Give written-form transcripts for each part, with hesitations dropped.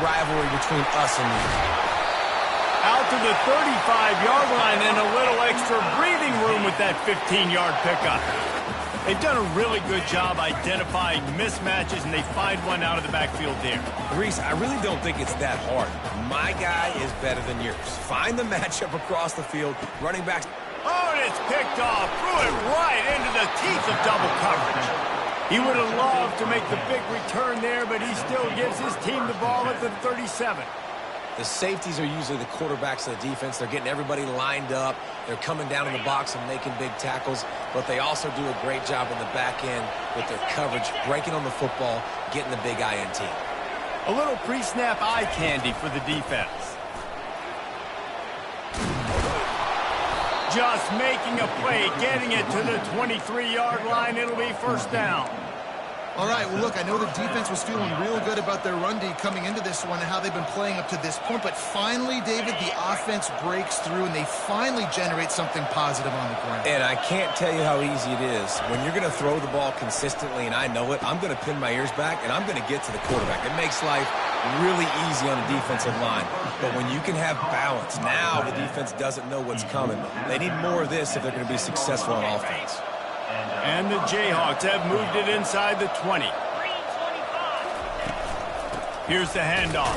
rivalry between us and you. Out to the 35-yard line and a little extra breathing room with that 15-yard pickup. They've done a really good job identifying mismatches, and they find one out of the backfield there. Reese, I really don't think it's that hard. My guy is better than yours. Find the matchup across the field. Running backs. Oh, and it's picked off. Threw it right into the teeth of double coverage. He would have loved to make the big return there, but he still gives his team the ball at the 37. The safeties are usually the quarterbacks of the defense. They're getting everybody lined up. They're coming down in the box and making big tackles, but they also do a great job in the back end with their coverage, breaking on the football, getting the big INT. A little pre-snap eye candy for the defense. Just making a play, getting it to the 23-yard line. It'll be first down. All right, well, look, I know the defense was feeling real good about their run D coming into this one and how they've been playing up to this point, but finally, David, the offense breaks through and they finally generate something positive on the ground. And I can't tell you how easy it is. When you're going to throw the ball consistently, and I know it, I'm going to pin my ears back, and I'm going to get to the quarterback. It makes life really easy on the defensive line. But when you can have balance, now the defense doesn't know what's coming. They need more of this if they're going to be successful on offense. And the Jayhawks have moved it inside the 20. Here's the handoff.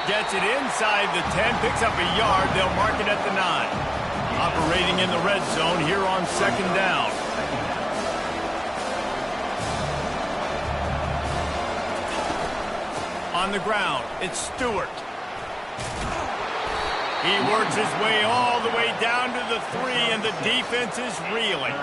Gets it inside the 10, picks up a yard. They'll mark it at the 9. Operating in the red zone here on second down. On the ground, it's Stewart. He works his way all the way down to the 3, and the defense is reeling.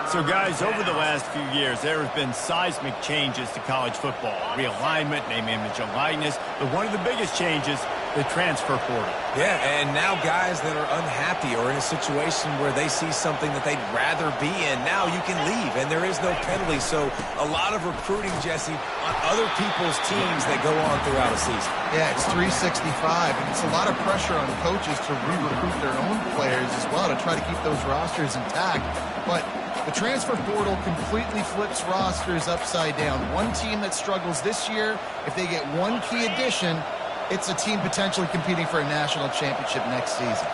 So, guys, over the last few years, there have been seismic changes to college football. Realignment, name, image, and likeness. But one of the biggest changes, the transfer portal. Yeah, and now guys that are unhappy or in a situation where they see something that they'd rather be in, now you can leave, and there is no penalty. So a lot of recruiting, Jesse, on other people's teams that go on throughout a season. Yeah, it's 365, and it's a lot of pressure on coaches to re-recruit their own players as well to try to keep those rosters intact. But the transfer portal completely flips rosters upside down. One team that struggles this year, if they get one key addition, it's a team potentially competing for a national championship next season.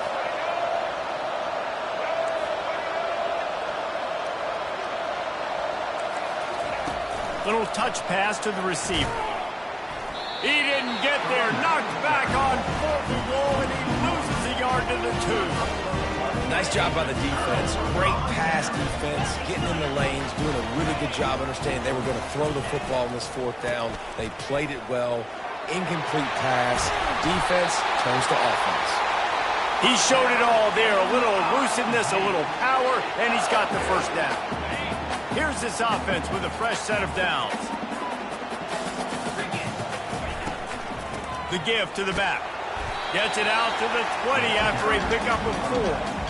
Little touch pass to the receiver. He didn't get there. Knocked back on 4th and goal, and he loses a yard to the 2. Nice job by the defense. Great pass defense, getting in the lanes, doing a really good job understanding they were going to throw the football on this 4th down. They played it well. Incomplete pass. Defense turns to offense. He showed it all there. A little elusiveness, a little power, and he's got the first down. Here's this offense with a fresh set of downs. The give to the back. Gets it out to the 20 after a pickup of 4.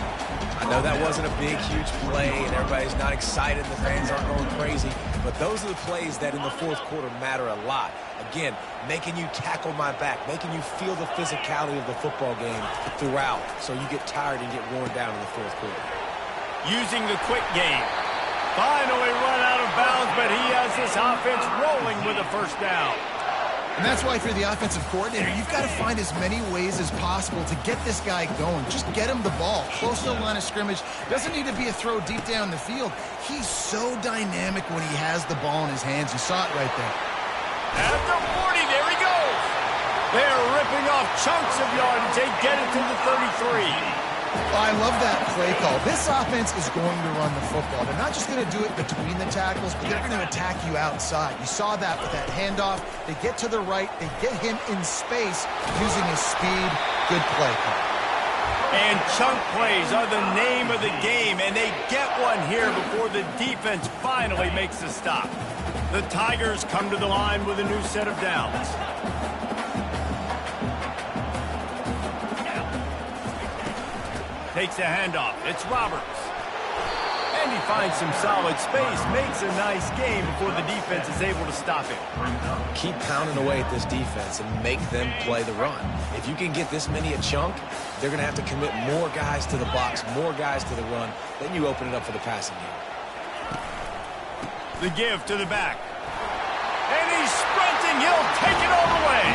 I know that wasn't a big, huge play, and everybody's not excited. The fans aren't going crazy. But those are the plays that in the 4th quarter matter a lot. Again, making you tackle my back, making you feel the physicality of the football game throughout so you get tired and get worn down in the 4th quarter. Using the quick game. Finally run out of bounds, but he has this offense rolling with a first down. And that's why if you're the offensive coordinator, you've got to find as many ways as possible to get this guy going. Just get him the ball. Close to the line of scrimmage. Doesn't need to be a throw deep down the field. He's so dynamic when he has the ball in his hands. You saw it right there. At the 40, there he goes. They're ripping off chunks of yardage. They get it to the 33. I love that play call. This offense is going to run the football. They're not just going to do it between the tackles, but they're going to attack you outside. You saw that with that handoff. They get to the right. They get him in space using his speed. Good play call. And chunk plays are the name of the game, and they get one here before the defense finally makes the stop. The Tigers come to the line with a new set of downs. Takes the handoff. It's Roberts. And he finds some solid space. Makes a nice game before the defense is able to stop him. Keep pounding away at this defense and make them play the run. If you can get this many a chunk, they're going to have to commit more guys to the box, more guys to the run. Then you open it up for the passing game. The give to the back. And he's sprinting. He'll take it all the way.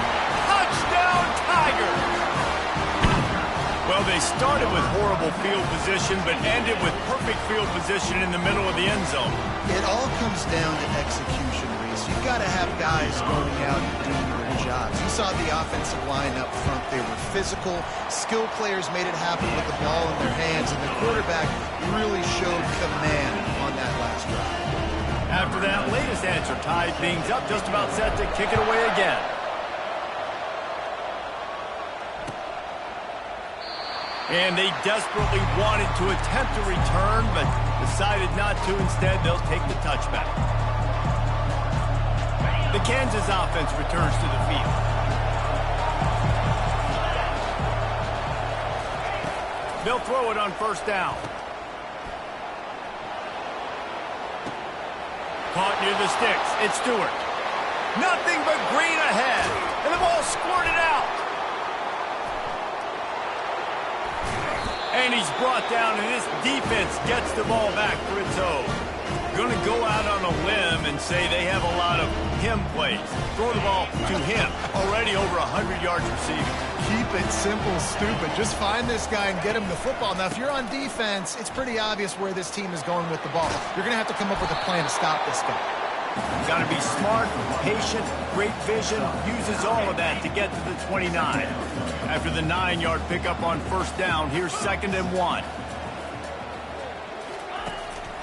horrible field position, but ended with perfect field position in the middle of the end zone. It all comes down to execution, Reese. You've got to have guys going out and doing their jobs. You saw the offensive line up front. They were physical. Skill players made it happen with the ball in their hands, and the quarterback really showed command on that last drive. After that latest answer tied things up, just about set to kick it away again. And they desperately wanted to attempt a return, but decided not to. Instead, they'll take the touchback. The Kansas offense returns to the field. They'll throw it on first down. Caught near the sticks. It's Stewart. Nothing but green ahead. And the ball squirted out. And he's brought down, and this defense gets the ball back for its own. Going to go out on a limb and say they have a lot of him plays. Throw the ball to him. Already over 100 yards receiving. Keep it simple, stupid. Just find this guy and get him the football. Now, if you're on defense, it's pretty obvious where this team is going with the ball. You're going to have to come up with a plan to stop this guy. Got to be smart, patient, great vision. Uses all of that to get to the 29. After the 9-yard pickup on first down, here's 2nd and 1.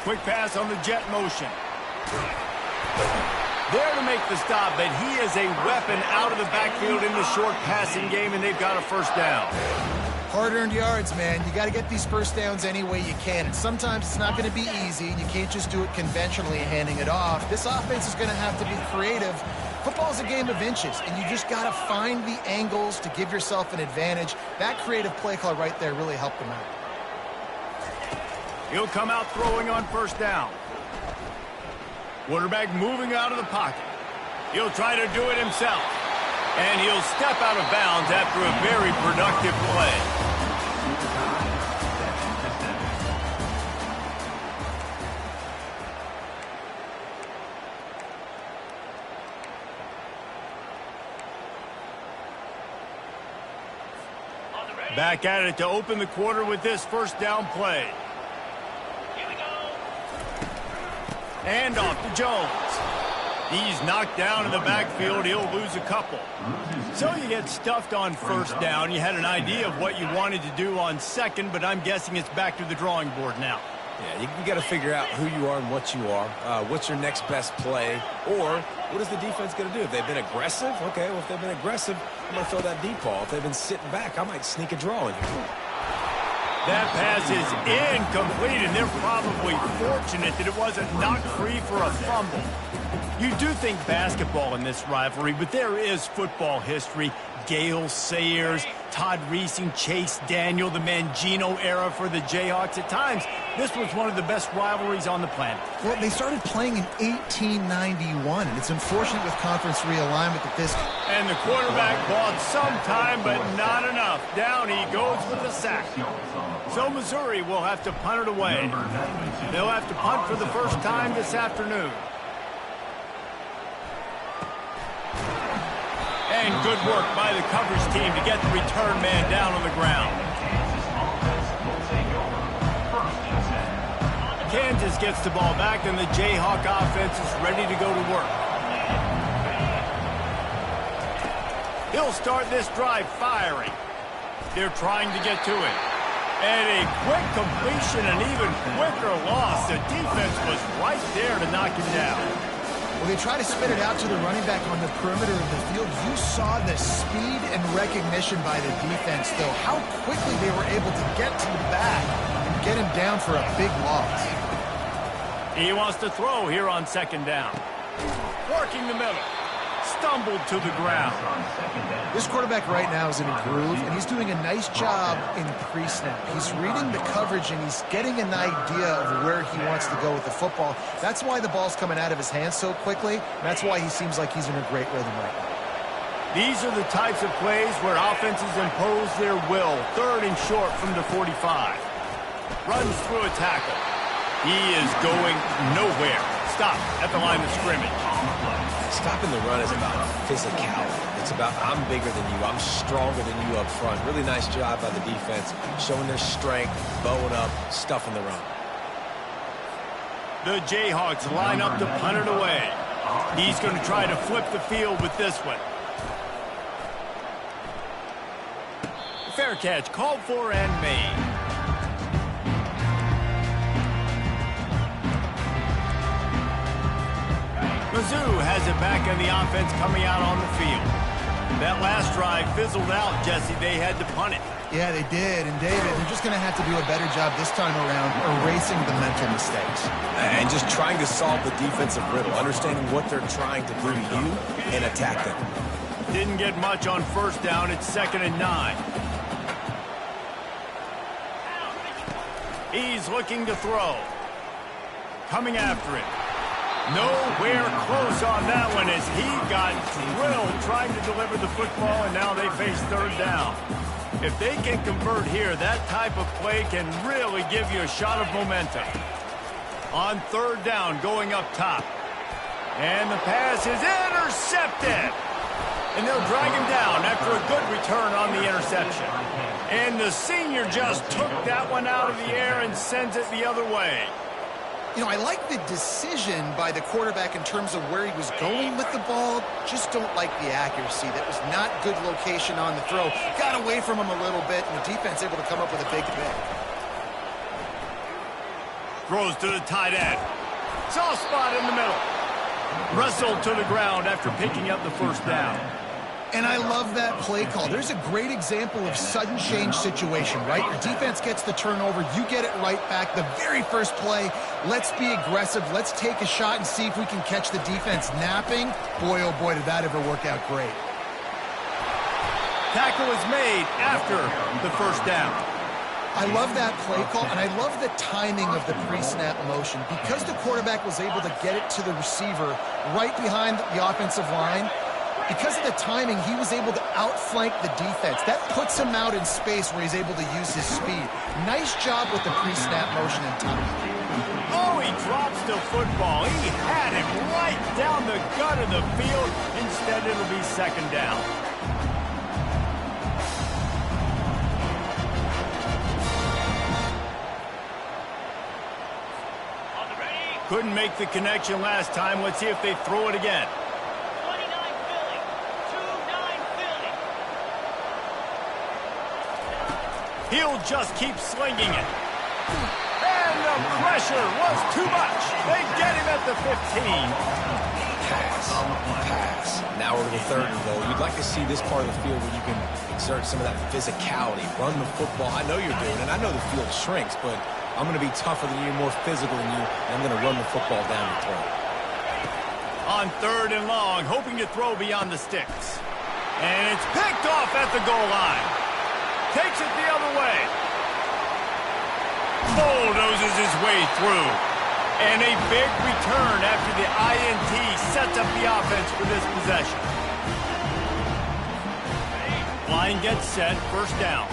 Quick pass on the jet motion. There to make the stop, but he is a weapon out of the backfield in the short passing game, and they've got a first down. Hard-earned yards, man. You got to get these first downs any way you can. And sometimes it's not going to be easy, and you can't just do it conventionally handing it off. This offense is going to have to be creative. Football is a game of inches, and you just got to find the angles to give yourself an advantage. That creative play call right there really helped them out. He'll come out throwing on first down. Quarterback moving out of the pocket. He'll try to do it himself. And he'll step out of bounds after a very productive play. Back at it to open the quarter with this first down play. And off to Jones. He's knocked down in the backfield. He'll lose a couple. So you get stuffed on first down. You had an idea of what you wanted to do on second, but I'm guessing it's back to the drawing board now. Yeah, you got to figure out who you are and what you are. What's your next best play? Or what is the defense going to do? If they've been aggressive, okay, well, if they've been aggressive, I'm going to throw that deep ball. If they've been sitting back, I might sneak a draw in here. That pass is incomplete, and they're probably fortunate that it wasn't knocked free for a fumble. You do think basketball in this rivalry, but there is football history. Gale Sayers, Todd Reesing, Chase Daniel, the Mangino era for the Jayhawks. At times, this was one of the best rivalries on the planet. Well, they started playing in 1891, and it's unfortunate with conference realignment that this... And the quarterback bought some time, but not enough. Down he goes with the sack. So Missouri will have to punt it away. They'll have to punt for the first time this afternoon. And good work by the coverage team to get the return man down on the ground. Kansas gets the ball back, and the Jayhawk offense is ready to go to work. He'll start this drive firing. They're trying to get to it. And a quick completion, an even quicker loss. The defense was right there to knock him down. Well, they try to spit it out to the running back on the perimeter of the field. You saw the speed and recognition by the defense, though. How quickly they were able to get to the back and get him down for a big loss. He wants to throw here on second down. Working the middle. Stumbled to the ground. This quarterback right now is in a groove, and he's doing a nice job in pre-snap. He's reading the coverage, and he's getting an idea of where he wants to go with the football. That's why the ball's coming out of his hands so quickly. That's why he seems like he's in a great rhythm right now. These are the types of plays where offenses impose their will. Third and short from the 45. Runs through a tackle. He is going nowhere. Stop at the line of scrimmage. Stopping the run is about physicality. It's about I'm bigger than you. I'm stronger than you up front. Really nice job by the defense, showing their strength, bowing up, stuffing the run. The Jayhawks line up to punt it away. He's going to try to flip the field with this one. Fair catch called for and made. Mizzou has it back in the offense coming out on the field. That last drive fizzled out, Jesse. They had to punt it. Yeah, they did. And, David, they're just going to have to do a better job this time around erasing the mental mistakes. And just trying to solve the defensive riddle, understanding what they're trying to do to you and attack them. Didn't get much on first down. It's 2nd and 9. He's looking to throw. Coming after it. Nowhere close on that one as he got drilled trying to deliver the football, and now they face 3rd down. If they can convert here, that type of play can really give you a shot of momentum. On 3rd down, going up top. And the pass is intercepted. And they'll drag him down after a good return on the interception. And the senior just took that one out of the air and sends it the other way. You know, I like the decision by the quarterback in terms of where he was going with the ball. Just don't like the accuracy. That was not good location on the throw. Got away from him a little bit, and the defense able to come up with a big pick. Throws to the tight end. Soft spot in the middle. Wrestled to the ground after picking up the 1st down. And I love that play call. There's a great example of sudden change situation, right? Your defense gets the turnover. You get it right back. The very first play, let's be aggressive. Let's take a shot and see if we can catch the defense napping. Boy, oh boy, did that ever work out great. Tackle is made after the 1st down. I love that play call, and I love the timing of the pre-snap motion. Because the quarterback was able to get it to the receiver right behind the offensive line, because of the timing, he was able to outflank the defense. That puts him out in space where he's able to use his speed. Nice job with the pre-snap motion and timing. Oh, he drops the football. He had it right down the gut of the field. Instead, it'll be 2nd down. Couldn't make the connection last time. Let's see if they throw it again. He'll just keep slinging it. And the pressure was too much. They get him at the 15. Pass. Now we're to the 30, though. You'd like to see this part of the field where you can exert some of that physicality, run the football. I know you're doing it. I know the field shrinks, but I'm going to be tougher than you, more physical than you, and I'm going to run the football down your throat. On 3rd and long, hoping to throw beyond the sticks. And it's picked off at the goal line. Takes it the other way. Bulldozes his way through. And a big return after the INT sets up the offense for this possession. Line gets set, 1st down.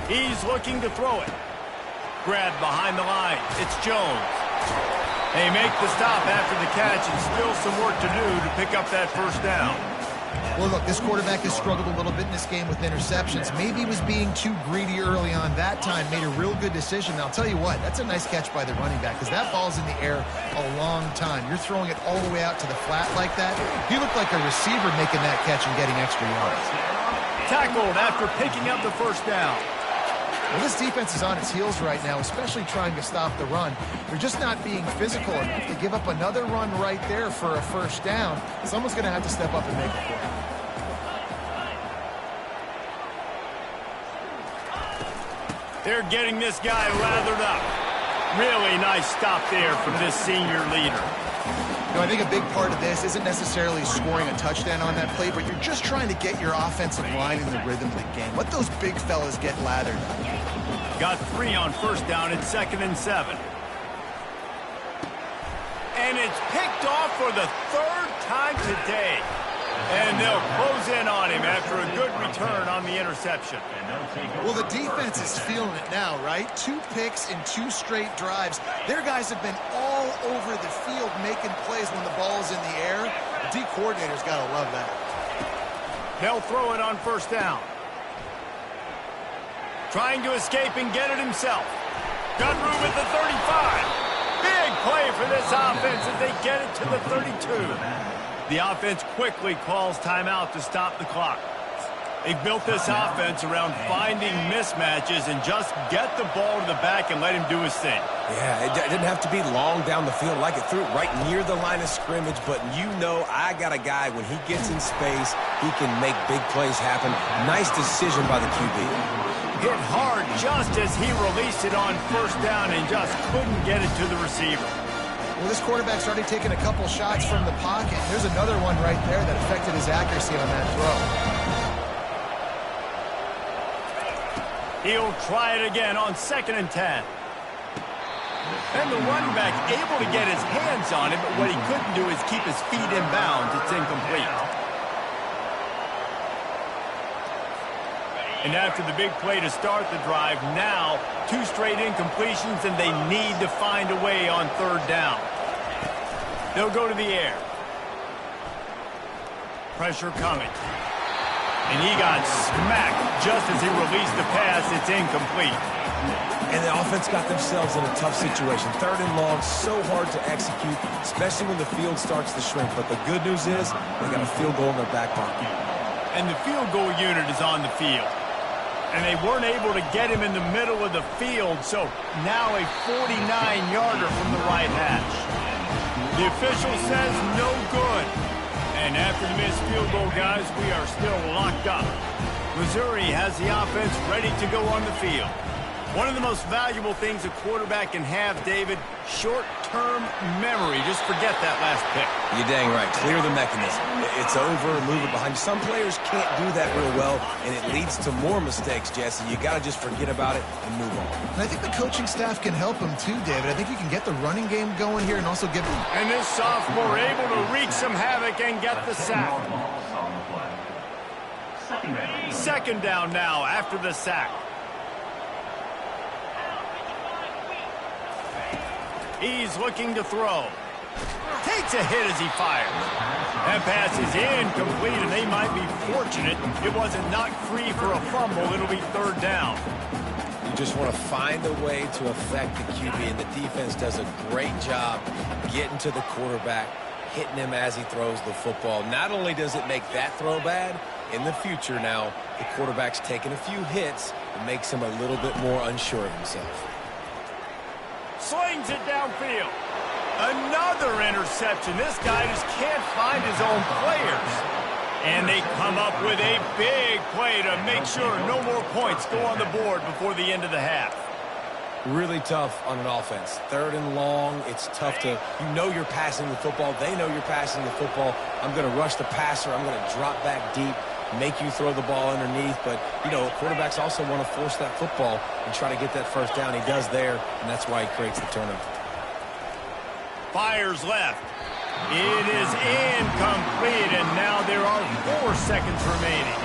He's looking to throw it. Grabbed behind the line. It's Jones. They make the stop after the catch and still some work to do to pick up that 1st down. Well, look, this quarterback has struggled a little bit in this game with interceptions. Maybe he was being too greedy early on. That time made a real good decision. Now, I'll tell you what, that's a nice catch by the running back because that ball's in the air a long time. You're throwing it all the way out to the flat like that. You look like a receiver making that catch and getting extra yards. Tackled after picking up the 1st down. Well, this defense is on its heels right now, especially trying to stop the run. They're just not being physical enough. To give up another run right there for a 1st down, someone's going to have to step up and make it for them. They're getting this guy lathered up. Really nice stop there from this senior leader. You know, I think a big part of this isn't necessarily scoring a touchdown on that play, but you're just trying to get your offensive line in the rhythm of the game. Let those big fellas get lathered up. Got 3 on 1st down. It's 2nd and 7. And it's picked off for the 3rd time today. And they'll close in on him after a good return on the interception. Well, the defense is feeling it now, right? 2 picks in 2 straight drives. Their guys have been all over the field making plays when the ball is in the air. The D coordinator's got to love that. They'll throw it on first down. Trying to escape and get it himself. Got room at the 35. Big play for this offense as they get it to the 32. The offense quickly calls timeout to stop the clock. They've built this offense around finding mismatches and just get the ball to the back and let him do his thing. Yeah, it didn't have to be long down the field. Like it threw it right near the line of scrimmage, but you know I got a guy, when he gets in space, he can make big plays happen. Nice decision by the QB. Hit hard just as he released it on first down and just couldn't get it to the receiver. Well, this quarterback's already taken a couple shots from the pocket. There's another one right there that affected his accuracy on that throw. He'll try it again on 2nd and 10. And the running back able to get his hands on it, but what he couldn't do is keep his feet in bounds. It's incomplete. And after the big play to start the drive, now 2 straight incompletions, and they need to find a way on 3rd down. They'll go to the air. Pressure coming. And he got smacked just as he released the pass. It's incomplete. And the offense got themselves in a tough situation. 3rd and long, so hard to execute, especially when the field starts to shrink. But the good news is they got a field goal in their back pocket. And the field goal unit is on the field. And they weren't able to get him in the middle of the field, so now a 49-yarder from the right hash. The official says no good. And after the missed field goal, guys, we are still locked up. Missouri has the offense ready to go on the field. One of the most valuable things a quarterback can have, David, short-term memory. Just forget that last pick. You're dang right. Clear the mechanism. It's over, move it behind you. Some players can't do that real well, and it leads to more mistakes, Jesse. You got to just forget about it and move on. And I think the coaching staff can help him too, David. I think you can get the running game going here and also give him... And this sophomore able to wreak some havoc and get the sack. 2nd down now after the sack. He's looking to throw. Takes a hit as he fires. That pass is incomplete, and they might be fortunate it wasn't knocked free for a fumble. It'll be 3rd down. You just want to find a way to affect the QB, and the defense does a great job getting to the quarterback, hitting him as he throws the football. Not only does it make that throw bad, in the future now, the quarterback's taking a few hits. It makes him a little bit more unsure of himself. Slings it downfield. Another interception. This guy just can't find his own players. And they come up with a big play to make sure no more points go on the board before the end of the half. Really tough on an offense. 3rd and long, it's tough to, you know you're passing the football. They know you're passing the football. I'm going to rush the passer. I'm going to drop back deep, make you throw the ball underneath. But, you know, quarterbacks also want to force that football and try to get that first down. He does there, and that's why he creates the turnover. Fires left. It is incomplete, and now there are 4 seconds remaining.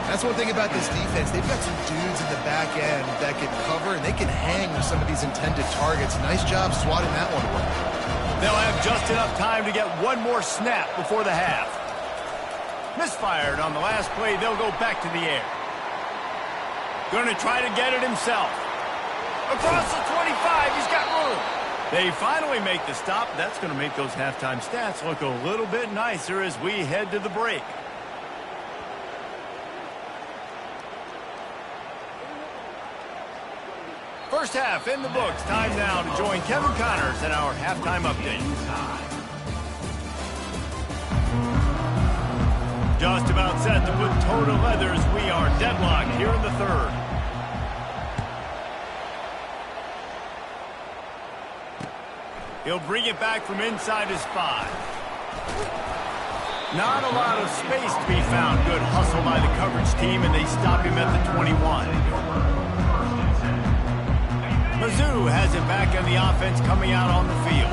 That's one thing about this defense. They've got some dudes in the back end that can cover, and they can hang with some of these intended targets. Nice job swatting that one away. They'll have just enough time to get one more snap before the half. Misfired on the last play. They'll go back to the air. Going to try to get it himself. Across the 25. He's got room. They finally make the stop. That's going to make those halftime stats look a little bit nicer as we head to the break. First half in the books. Time now to join Kevin Connors in our halftime update. Just about set to put toe to leather as we are deadlocked here in the 3rd. He'll bring it back from inside his 5. Not a lot of space to be found. Good hustle by the coverage team, and they stop him at the 21. Mizzou has it back on the offense coming out on the field.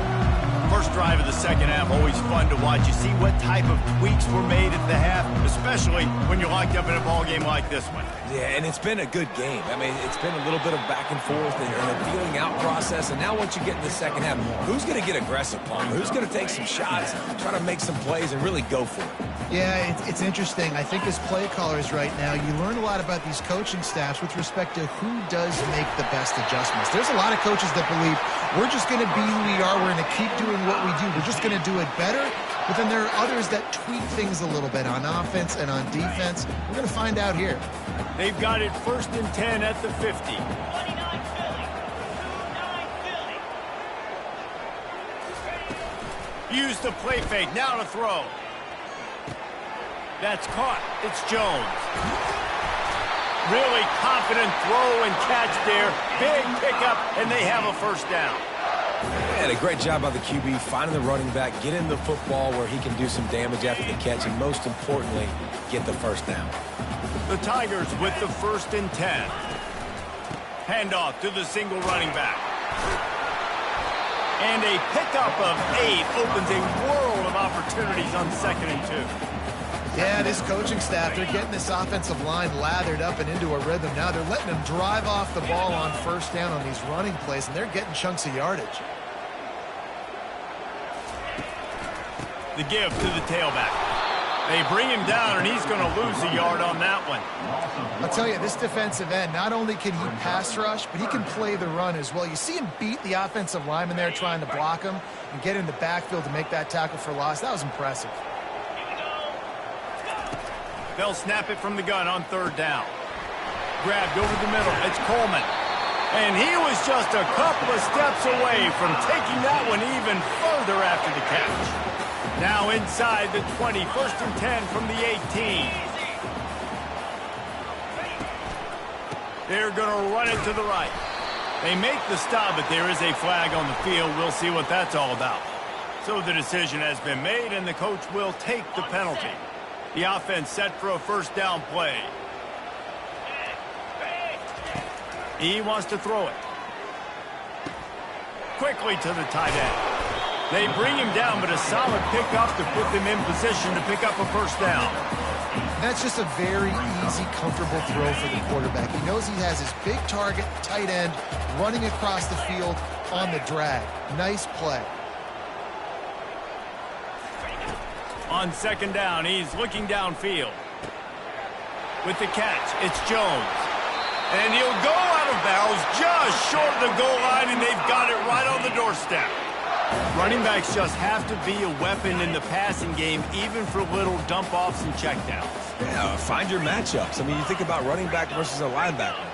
First drive of the second half, always fun to watch. You see what type of tweaks were made at the half, especially when you're locked up in a ball game like this one. Yeah, and it's been a good game. I mean, it's been a little bit of back and forth and a feeling out process. And now once you get in the second half, who's going to get aggressive, Palmer? Who's going to take some shots, try to make some plays, and really go for it? Yeah, it's interesting. I think as play callers right now, you learn a lot about these coaching staffs with respect to who does make the best adjustments. There's a lot of coaches that believe we're just going to be who we are. We're going to keep doing what we do. We're just going to do it better. But then there are others that tweak things a little bit on offense and on defense. We're going to find out here. They've got it 1st and 10 at the 50. Use the play fake. Now to throw. That's caught. It's Jones. Really confident throw and catch there. Big pickup, and they have a first down. And a great job by the QB finding the running back, getting the football where he can do some damage after the catch, and most importantly, get the first down. The Tigers with the 1st and 10. Handoff to the single running back. And a pickup of 8 opens a world of opportunities on 2nd and 2. Yeah, this coaching staff, they're getting this offensive line lathered up and into a rhythm now. They're letting them drive off the ball on 1st down on these running plays, and they're getting chunks of yardage. The give to the tailback. They bring him down, and he's going to lose a yard on that one. I'll tell you, this defensive end, not only can he pass rush, but he can play the run as well. You see him beat the offensive lineman there trying to block him and get in the backfield to make that tackle for loss. That was impressive. They'll snap it from the gun on 3rd down. Grabbed over the middle. It's Coleman. And he was just a couple of steps away from taking that one even further after the catch. Now inside the 20, 1st and 10 from the 18. They're going to run it to the right. They make the stop, but there is a flag on the field. We'll see what that's all about. So the decision has been made, and the coach will take the penalty. The offense set for a 1st down play. He wants to throw it. Quickly to the tight end. They bring him down, but a solid pickup to put them in position to pick up a 1st down. That's just a very easy, comfortable throw for the quarterback. He knows he has his big target, tight end, running across the field on the drag. Nice play. On 2nd down, he's looking downfield. With the catch, it's Jones. And he'll go out of bounds just short of the goal line, and they've got it right on the doorstep. Running backs just have to be a weapon in the passing game, even for little dump-offs and checkdowns. Yeah, find your matchups. I mean, you think about running back versus a linebacker.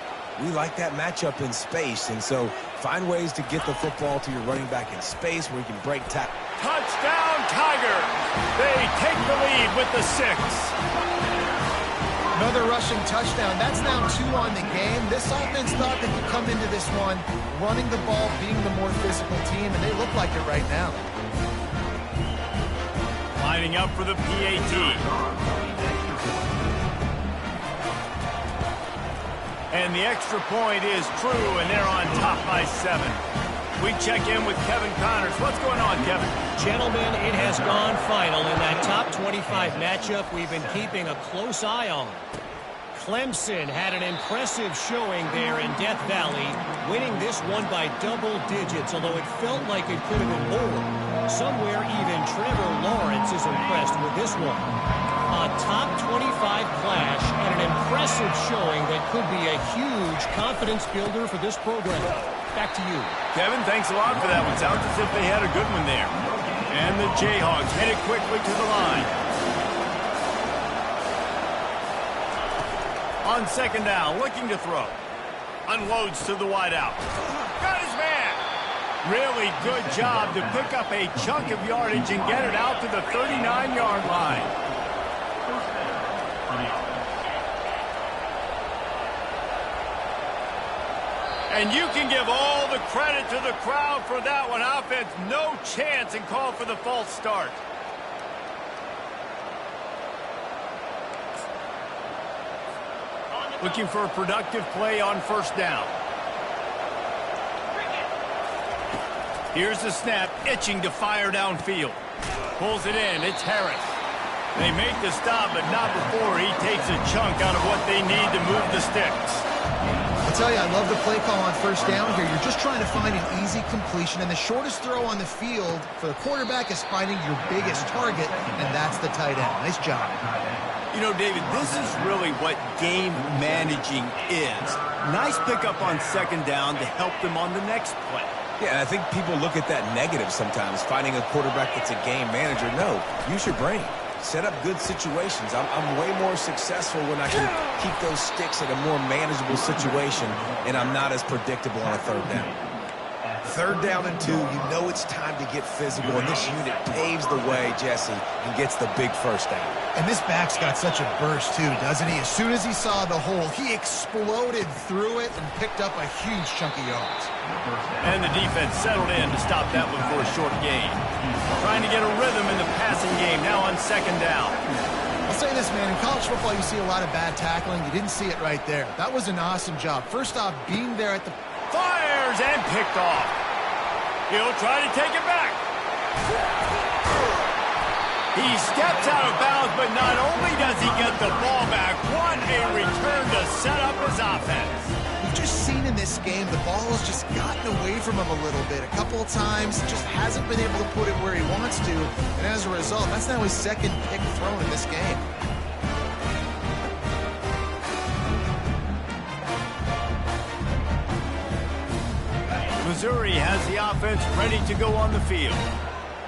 We like that matchup in space, and so find ways to get the football to your running back in space where you can break tackle. Touchdown, Tigers! They take the lead with the 6. Another rushing touchdown. That's now 2 on the game. This offense thought they could come into this one running the ball, being the more physical team, and they look like it right now. Lining up for the PAT. And the extra point is true, and they're on top by 7. We check in with Kevin Connors. What's going on, Kevin? Gentlemen, it has gone final in that top 25 matchup we've been keeping a close eye on. Clemson had an impressive showing there in Death Valley, winning this one by double digits, although it felt like it could have been more. Somewhere even Trevor Lawrence is impressed with this one. A top 25 clash and an impressive showing that could be a huge confidence builder for this program. Back to you. Kevin, thanks a lot for that one. Sounds as if they had a good one there. And the Jayhawks headed quickly to the line. On 2nd down, looking to throw. Unloads to the wideout. Got his man. Really good job to pick up a chunk of yardage and get it out to the 39-yard line. And you can give all the credit to the crowd for that one. Offense, no chance, and call for the false start. Looking for a productive play on 1st down. Here's the snap, itching to fire downfield. Pulls it in, it's Harris. They make the stop, but not before he takes a chunk out of what they need to move the sticks. I'll tell you, I love the play call on first down here. You're just trying to find an easy completion, and the shortest throw on the field for the quarterback is finding your biggest target, and that's the tight end. Nice job. You know, David, this is really what game managing is. Nice pickup on second down to help them on the next play. Yeah, and I think people look at that negative sometimes, finding a quarterback that's a game manager. No, use your brain. Set up good situations. I'm way more successful when I can keep those sticks in a more manageable situation, and I'm not as predictable on a third down. Third down and 2, you know it's time to get physical, and this unit paves the way, Jesse, and gets the big first down. And this back's got such a burst, too, doesn't he? As soon as he saw the hole, he exploded through it and picked up a huge chunk of yards. And the defense settled in to stop that one for a short gain. Trying to get a rhythm in the passing game now on second down. I'll say this, man. In college football, you see a lot of bad tackling. You didn't see it right there. That was an awesome job. First off, being there at the... Fires and picked off. He'll try to take it back. He steps out of bounds, but not only does he get the ball back, what a return to set up his offense. We've just seen in this game, the ball has just gotten away from him a little bit. A couple of times, just hasn't been able to put it where he wants to. And as a result, that's now his second pick thrown in this game. Missouri has the offense ready to go on the field.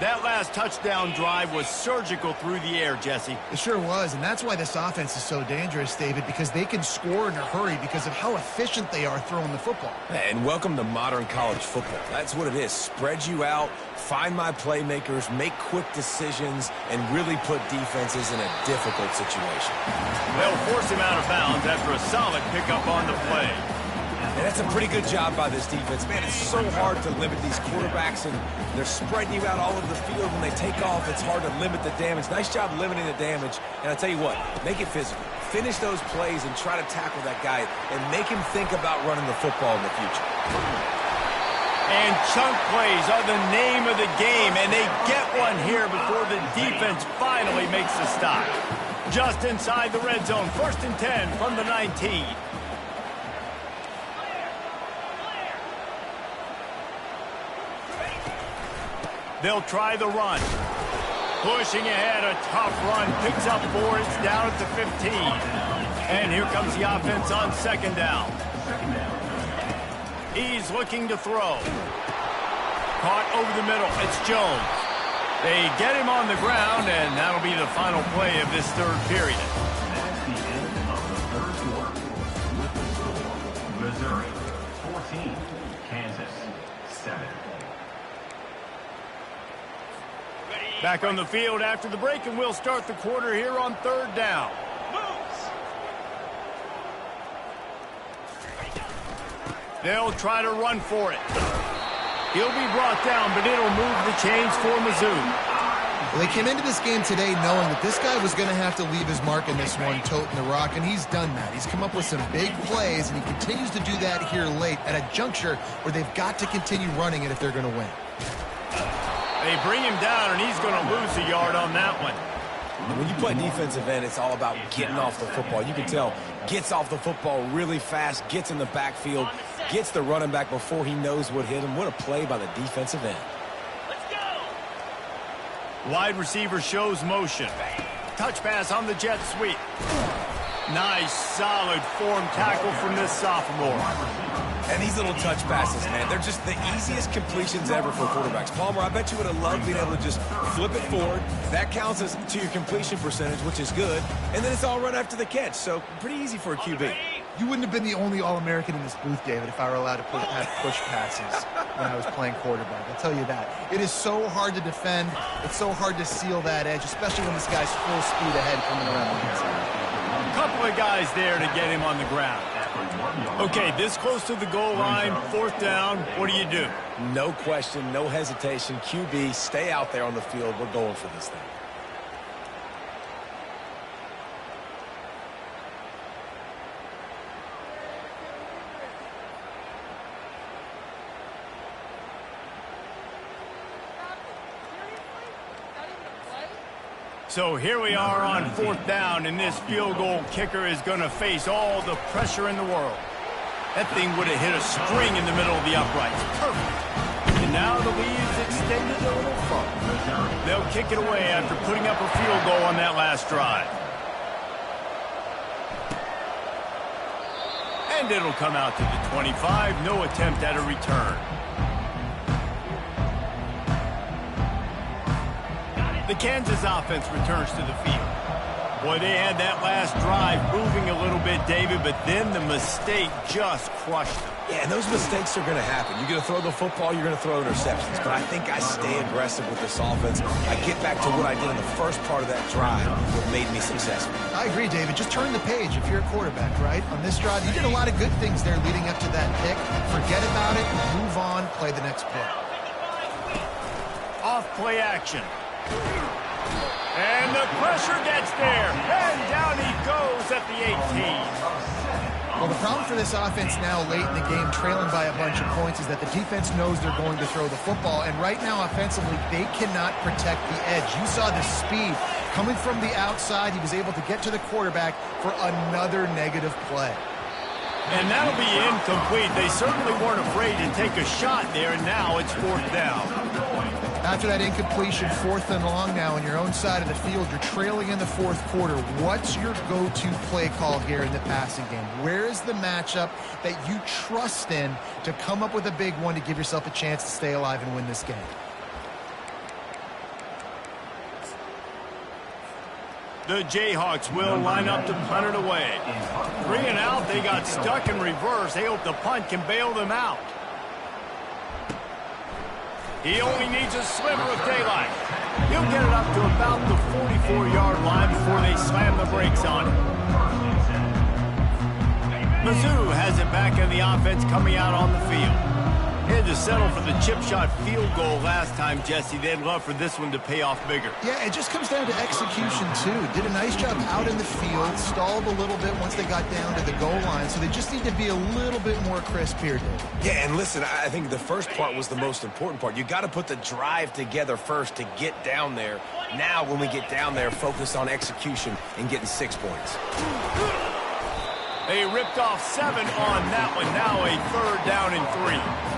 That last touchdown drive was surgical through the air, Jesse. It sure was, and that's why this offense is so dangerous, David, because they can score in a hurry because of how efficient they are throwing the football. And welcome to modern college football. That's what it is. Spread you out, find my playmakers, make quick decisions, and really put defenses in a difficult situation. They'll force him out of bounds after a solid pickup on the play. And that's a pretty good job by this defense. Man, it's so hard to limit these quarterbacks, and they're spreading you out all over the field. When they take off, it's hard to limit the damage. Nice job limiting the damage. And I tell you what, make it physical. Finish those plays and try to tackle that guy and make him think about running the football in the future. And chunk plays are the name of the game, and they get one here before the defense finally makes the stop. Just inside the red zone, 1st and 10 from the 19. They'll try the run. Pushing ahead, a tough run. Picks up 4. It's down at the 15. And here comes the offense on second down. He's looking to throw. Caught over the middle. It's Jones. They get him on the ground, and that'll be the final play of this third period. That's the end of the third quarter. Missouri 14, Kansas 7. Back on the field after the break, and we'll start the quarter here on third down. They'll try to run for it. He'll be brought down, but it'll move the chains for Mizzou. Well, they came into this game today knowing that this guy was going to have to leave his mark in this one, toting the rock, and he's done that. He's come up with some big plays, and he continues to do that here late at a juncture where they've got to continue running it if they're going to win. They bring him down, and he's going to lose a yard on that one. And when you play defensive end, it's all about getting off the football. You can tell, gets off the football really fast, gets in the backfield, gets the running back before he knows what hit him. What a play by the defensive end. Let's go! Wide receiver shows motion. Touch pass on the jet sweep. Nice, solid form tackle from this sophomore. And these little touch passes, man, they're just the easiest completions ever for quarterbacks. Palmer, I bet you would have loved being able to just flip it forward. That counts as to your completion percentage, which is good. And then it's all run after the catch, so pretty easy for a QB. You wouldn't have been the only All-American in this booth, David, if I were allowed to have push passes when I was playing quarterback. I'll tell you that. It is so hard to defend. It's so hard to seal that edge, especially when this guy's full speed ahead coming around the inside. A couple of guys there to get him on the ground. Okay, this close to the goal line, 4th down, what do you do? No question, no hesitation. QB, stay out there on the field. We're going for this thing. So here we are on 4th down, and this field goal kicker is going to face all the pressure in the world. That thing would have hit a string in the middle of the uprights. Perfect. And now the lead's extended a little further. They'll kick it away after putting up a field goal on that last drive. And it'll come out to the 25. No attempt at a return. The Kansas offense returns to the field. Boy, they had that last drive moving a little bit, David, but then the mistake just crushed them. Yeah, and those mistakes are going to happen. You're going to throw the football, you're going to throw interceptions. But I think I stay aggressive with this offense. I get back to what I did in the first part of that drive, what made me successful. I agree, David. Just turn the page if you're a quarterback, right? On this drive, you did a lot of good things there leading up to that pick. Forget about it, move on, play the next play. Off play action. And the pressure gets there. And down he goes at the 18. Well, the problem for this offense now late in the game, trailing by a bunch of points, is that the defense knows they're going to throw the football. And right now, offensively, they cannot protect the edge. You saw the speed coming from the outside. He was able to get to the quarterback for another negative play. And that'll be incomplete. They certainly weren't afraid to take a shot there, and now it's 4th down. After that incompletion, 4th and long now on your own side of the field, you're trailing in the 4th quarter. What's your go-to play call here in the passing game? Where is the matchup that you trust in to come up with a big one to give yourself a chance to stay alive and win this game? The Jayhawks will line up to punt it away. 3 and out, they got stuck in reverse. They hope the punt can bail them out. He only needs a sliver of daylight. He'll get it up to about the 44-yard line before they slam the brakes on him. Mizzou has it back in the offense coming out on the field. He had to settle for the chip shot field goal last time, Jesse. They'd love for this one to pay off bigger. Yeah, it just comes down to execution, too. Did a nice job out in the field, stalled a little bit once they got down to the goal line, so they just need to be a little bit more crisp here, Dave. Yeah, and listen, I think the first part was the most important part. You got to put the drive together first to get down there. Now, when we get down there, focus on execution and getting 6 points. They ripped off 7 on that one. Now a 3rd down and 3.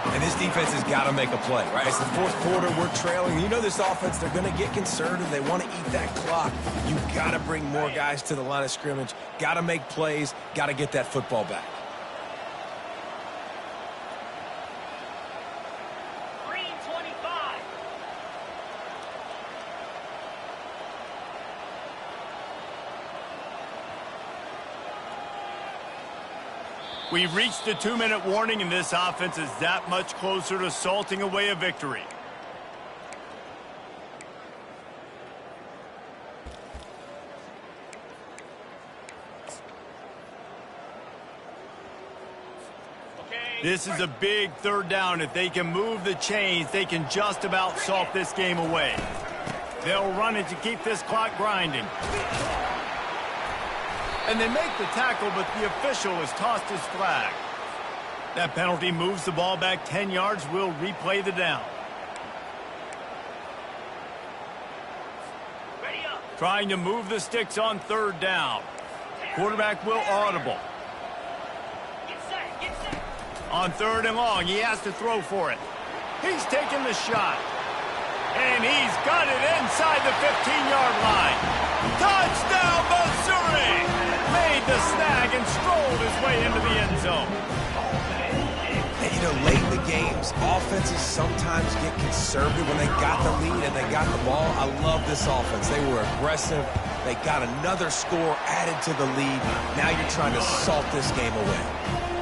And this defense has got to make a play, right? It's the 4th quarter. We're trailing. You know this offense, they're going to get conservative. They want to eat that clock. You got to bring more guys to the line of scrimmage. Got to make plays. Got to get that football back. We've reached the 2-minute warning, and this offense is that much closer to salting away a victory. This is a big 3rd down. If they can move the chains, they can just about salt this game away. They'll run it to keep this clock grinding. And they make the tackle, but the official has tossed his flag. That penalty moves the ball back 10 yards. We'll replay the down. Trying to move the sticks on 3rd down. Quarterback will audible. On 3rd and long, he has to throw for it. He's taking the shot. And he's got it inside the 15-yard line. Touchdown, Missouri! Made the snag and strolled his way into the end zone. And, you know, late in the games, offenses sometimes get conservative when they got the lead and they got the ball. I love this offense. They were aggressive. They got another score added to the lead. Now you're trying to salt this game away.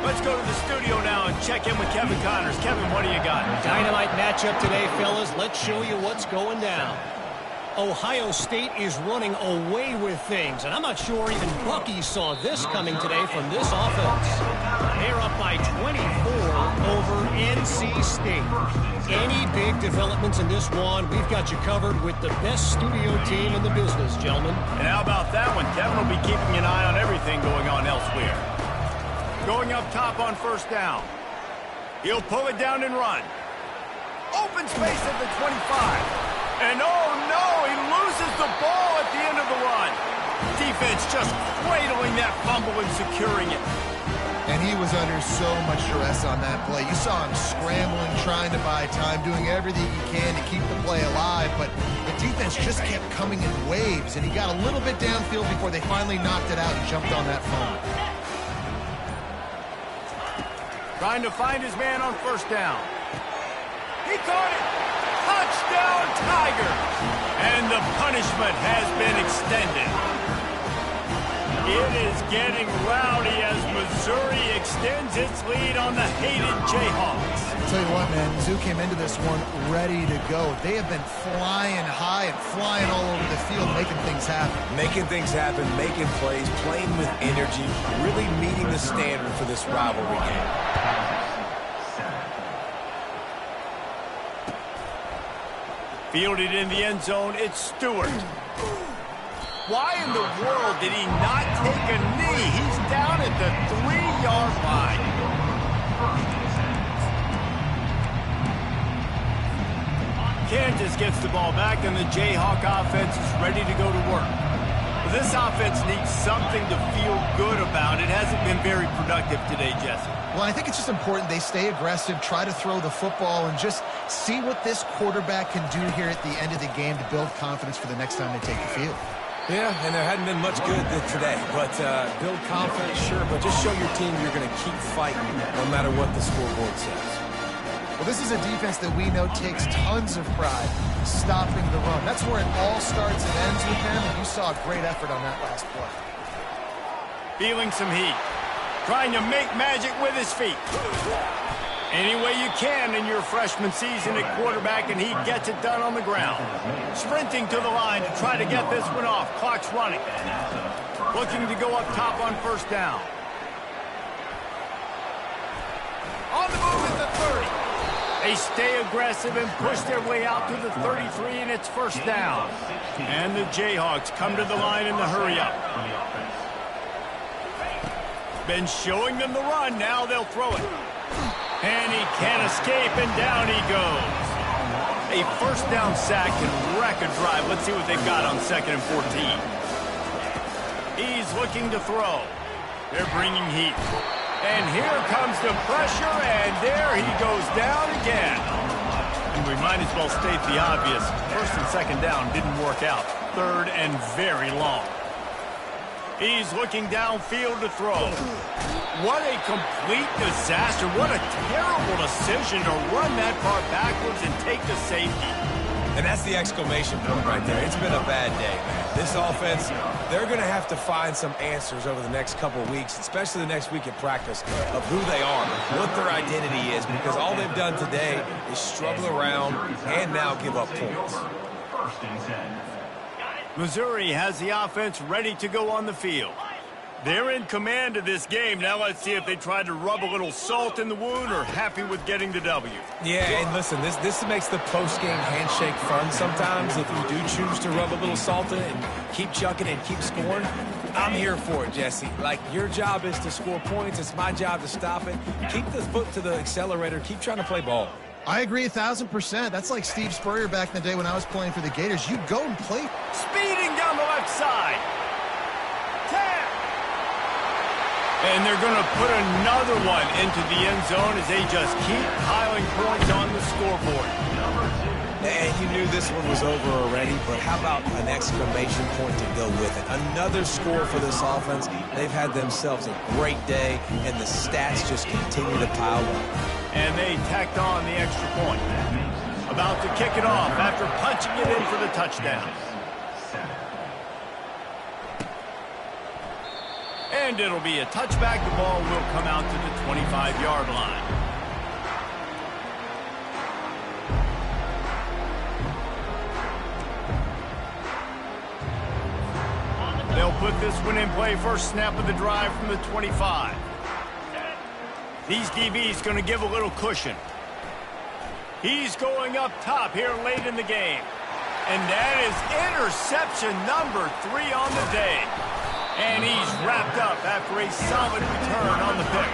Let's go to the studio now and check in with Kevin Connors. Kevin, what do you got? Dynamite matchup today, fellas. Let's show you what's going down. Ohio State is running away with things, and I'm not sure even Bucky saw this coming today from this offense. They're up by 24 over NC State. Any big developments in this one, we've got you covered with the best studio team in the business, gentlemen. And how about that one? Kevin will be keeping an eye on everything going on elsewhere. Going up top on 1st down. He'll pull it down and run. Open space at the 25. And oh no, he loses the ball defense just cradling that fumble and securing it. And he was under so much duress on that play. You saw him scrambling, trying to buy time, doing everything he can to keep the play alive, but the defense just kept coming in waves, and he got a little bit downfield before they finally knocked it out and jumped on that fumble. Trying to find his man on first down. He caught it! Touchdown, Tigers! And the punishment has been extended. It is getting rowdy as Missouri extends its lead on the hated Jayhawks. I'll tell you what, man, Mizzou came into this one ready to go. They have been flying high and flying all over the field, making things happen. Making things happen, making plays, playing with energy, really meeting the standard for this rivalry game. Fielded in the end zone, it's Stewart. Why in the world did he not take a knee? He's down at the 3-yard line. Kansas gets the ball back, and the Jayhawk offense is ready to go to work. This offense needs something to feel good about. It hasn't been very productive today, Jesse. Well, I think it's just important they stay aggressive, try to throw the football, and just see what this quarterback can do here at the end of the game to build confidence for the next time they take the field. Yeah, and there hadn't been much good today. But build confidence, sure, but just show your team you're going to keep fighting no matter what the scoreboard says. Well, this is a defense that we know takes tons of pride stopping the run. That's where it all starts and ends with them, and you saw a great effort on that last play. Feeling some heat. Trying to make magic with his feet. Any way you can in your freshman season at quarterback, and he gets it done on the ground. Sprinting to the line to try to get this one off. Clock's running. Looking to go up top on first down. On the move at the 30. They stay aggressive and push their way out to the 33, and it's first down. And the Jayhawks come to the line in the hurry-up. Been showing them the run. Now they'll throw it. And he can't escape, and down he goes. A first down sack can wreck a drive. Let's see what they've got on 2nd and 14. He's looking to throw. They're bringing heat. And here comes the pressure, and there he goes down again. And we might as well state the obvious. First and second down didn't work out. Third and very long. He's looking downfield to throw. What a complete disaster. What a terrible decision to run that far backwards and take the safety. And that's the exclamation point right there. It's been a bad day, man. This offense, they're going to have to find some answers over the next couple of weeks, especially the next week at practice, of who they are, what their identity is, because all they've done today is struggle around and now give up points. Missouri has the offense ready to go on the field. They're in command of this game. Now let's see if they try to rub a little salt in the wound or happy with getting the W. Yeah, and listen, this makes the post-game handshake fun sometimes. If you do choose to rub a little salt in it and keep chucking and keep scoring, I'm here for it, Jesse. Like, your job is to score points. It's my job to stop it. Keep the foot to the accelerator. Keep trying to play ball. I agree 1,000%. That's like Steve Spurrier back in the day when I was playing for the Gators. You go and play. Speeding down the left side. Tap. And they're going to put another one into the end zone as they just keep piling points on the scoreboard. And you knew this one was over already, but how about an exclamation point to go with it? Another score for this offense. They've had themselves a great day, and the stats just continue to pile up. And they tacked on the extra point. About to kick it off after punching it in for the touchdown. And it'll be a touchback. The ball will come out to the 25-yard line. They'll put this one in play. First snap of the drive from the 25. These DBs going to give a little cushion. He's going up top here late in the game. And that is interception number 3 on the day. And he's wrapped up after a solid return on the pick.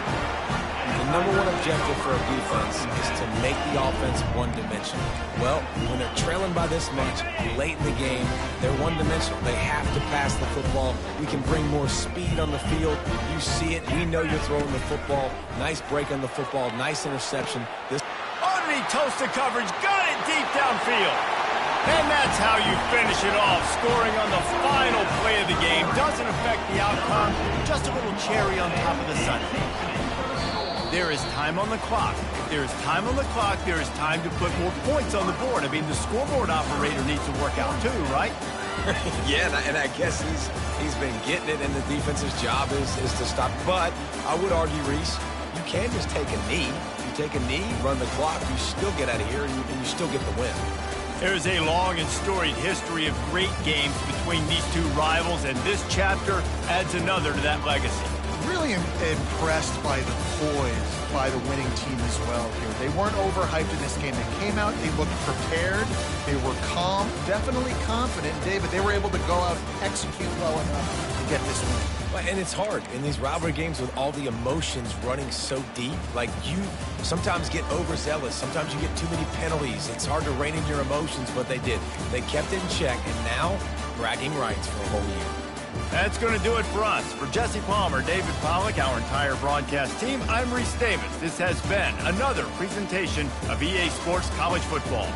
And number one objective for a defense is to make the offense one-dimensional. Well, when they're trailing by this much late in the game, they're one-dimensional. They have to pass the football. We can bring more speed on the field. You see it. We know you're throwing the football. Nice break on the football. Nice interception. Underneath toasted coverage, got it deep downfield. And that's how you finish it off. Scoring on the final play of the game doesn't affect the outcome. Just a little cherry on top of the sundae. There is time on the clock. If there is time on the clock, there is time to put more points on the board. I mean, the scoreboard operator needs to work out too, right? Yeah, and I guess he's been getting it, and the defense's job is to stop. But I would argue, Reese, you can just take a knee. You take a knee, run the clock, you still get out of here, and you still get the win. There's a long and storied history of great games between these two rivals, and this chapter adds another to that legacy. Really impressed by the poise by the winning team as well here. They weren't overhyped in this game. They came out, they looked prepared, they were calm, definitely confident. David, they were able to go out and execute well enough to get this win. And it's hard in these rivalry games with all the emotions running so deep. Like, you sometimes get overzealous. Sometimes you get too many penalties. It's hard to rein in your emotions, but they did. They kept it in check, and now bragging rights for a whole year. That's going to do it for us. For Jesse Palmer, David Pollack, our entire broadcast team, I'm Reese Davis. This has been another presentation of EA Sports College Football.